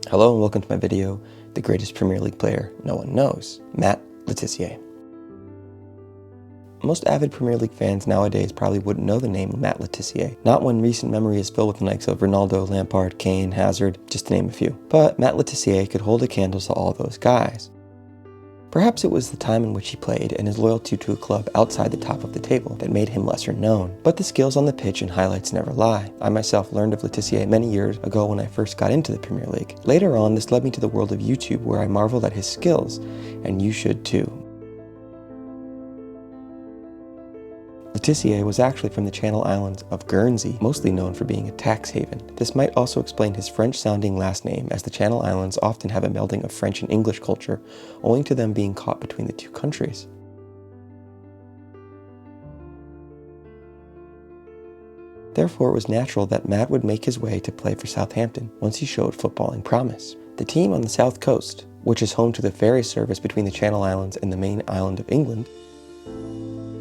Hello and welcome to my video, The Greatest Premier League Player No One Knows, Matt LeTissier. Most avid Premier League fans nowadays probably wouldn't know the name Matt LeTissier, not when recent memory is filled with the likes of Ronaldo, Lampard, Kane, Hazard, just to name a few. But Matt LeTissier could hold a candle to all those guys. Perhaps it was the time in which he played and his loyalty to a club outside the top of the table that made him lesser known. But the skills on the pitch and highlights never lie. I myself learned of LeTissier many years ago when I first got into the Premier League. Later on, this led me to the world of YouTube where I marveled at his skills, and you should too. LeTissier was actually from the Channel Islands of Guernsey, mostly known for being a tax haven. This might also explain his French-sounding last name, as the Channel Islands often have a melding of French and English culture, owing to them being caught between the two countries. Therefore, it was natural that Matt would make his way to play for Southampton once he showed footballing promise. The team on the south coast, which is home to the ferry service between the Channel Islands and the main island of England.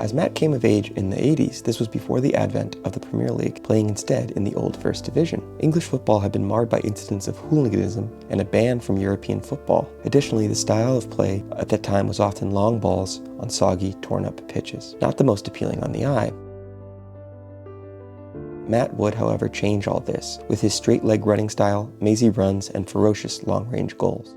As Matt came of age in the 80s, this was before the advent of the Premier League, playing instead in the old First Division. English football had been marred by incidents of hooliganism and a ban from European football. Additionally, the style of play at that time was often long balls on soggy, torn-up pitches, not the most appealing on the eye. Matt would, however, change all this, with his straight-leg running style, mazy runs, and ferocious long-range goals.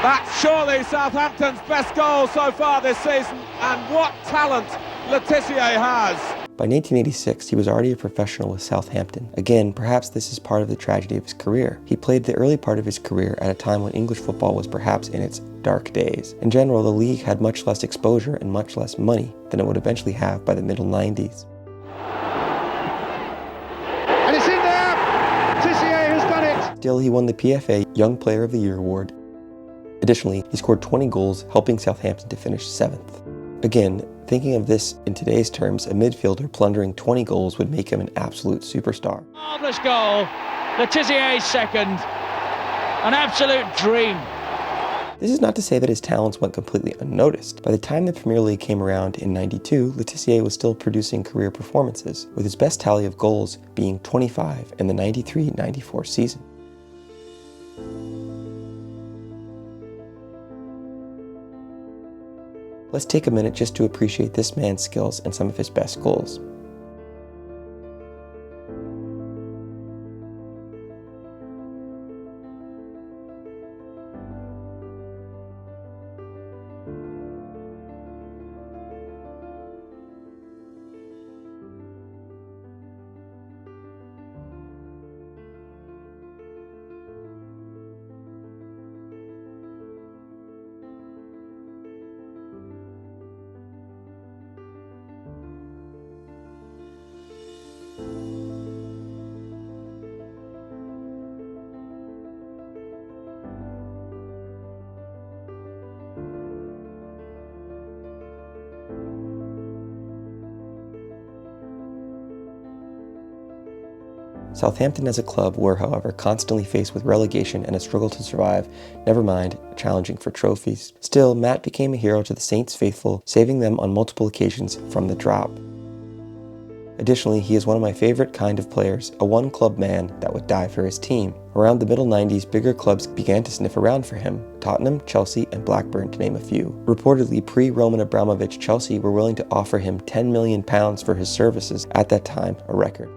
That's surely Southampton's best goal so far this season, and what talent LeTissier has! By 1986, he was already a professional with Southampton. Again, perhaps this is part of the tragedy of his career. He played the early part of his career at a time when English football was perhaps in its dark days. In general, the league had much less exposure and much less money than it would eventually have by the middle 90s. And it's in there! LeTissier has done it! Still, he won the PFA Young Player of the Year award. Additionally, he scored 20 goals, helping Southampton to finish 7th. Again, thinking of this in today's terms, a midfielder plundering 20 goals would make him an absolute superstar. Marvellous goal, LeTissier's second, an absolute dream. This is not to say that his talents went completely unnoticed. By the time the Premier League came around in '92, LeTissier was still producing career performances, with his best tally of goals being 25 in the 93-94 season. Let's take a minute just to appreciate this man's skills and some of his best goals. Southampton as a club were, however, constantly faced with relegation and a struggle to survive, never mind challenging for trophies. Still, Matt became a hero to the Saints faithful, saving them on multiple occasions from the drop. Additionally, he is one of my favorite kind of players, a one-club man that would die for his team. Around the middle 90s, bigger clubs began to sniff around for him, Tottenham, Chelsea, and Blackburn to name a few. Reportedly, pre-Roman Abramovich, Chelsea were willing to offer him £10 million for his services, at that time a record.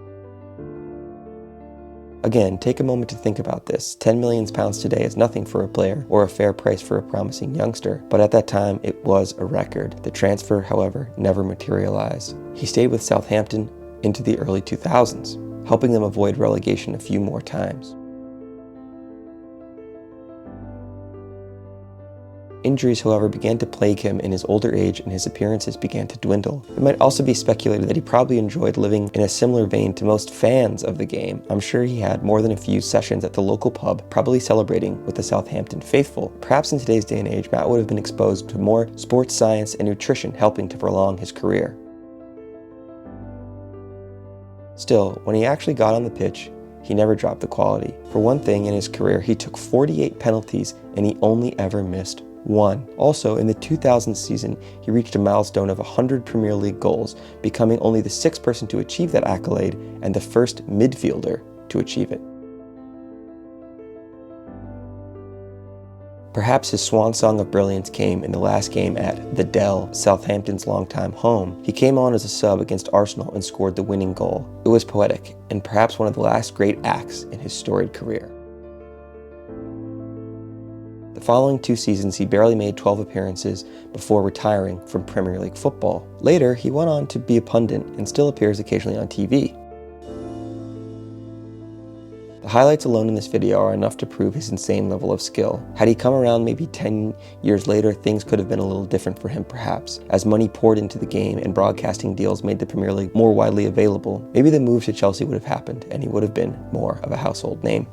Again, take a moment to think about this. £10 million today is nothing for a player, or a fair price for a promising youngster, but at that time it was a record. The transfer, however, never materialized. He stayed with Southampton into the early 2000s, helping them avoid relegation a few more times. Injuries, however, began to plague him in his older age and his appearances began to dwindle. It might also be speculated that he probably enjoyed living in a similar vein to most fans of the game. I'm sure he had more than a few sessions at the local pub, probably celebrating with the Southampton faithful. Perhaps in today's day and age, Matt would have been exposed to more sports science and nutrition, helping to prolong his career. Still, when he actually got on the pitch, he never dropped the quality. For one thing, in his career, he took 48 penalties and he only ever missed 1. Also, in the 2000 season, he reached a milestone of 100 Premier League goals, becoming only the 6th person to achieve that accolade and the first midfielder to achieve it. Perhaps his swan song of brilliance came in the last game at The Dell, Southampton's longtime home. He came on as a sub against Arsenal and scored the winning goal. It was poetic, and perhaps one of the last great acts in his storied career. The following 2 seasons, he barely made 12 appearances before retiring from Premier League football. Later, he went on to be a pundit and still appears occasionally on TV. The highlights alone in this video are enough to prove his insane level of skill. Had he come around maybe 10 years later, things could have been a little different for him perhaps. As money poured into the game and broadcasting deals made the Premier League more widely available, maybe the move to Chelsea would have happened and he would have been more of a household name.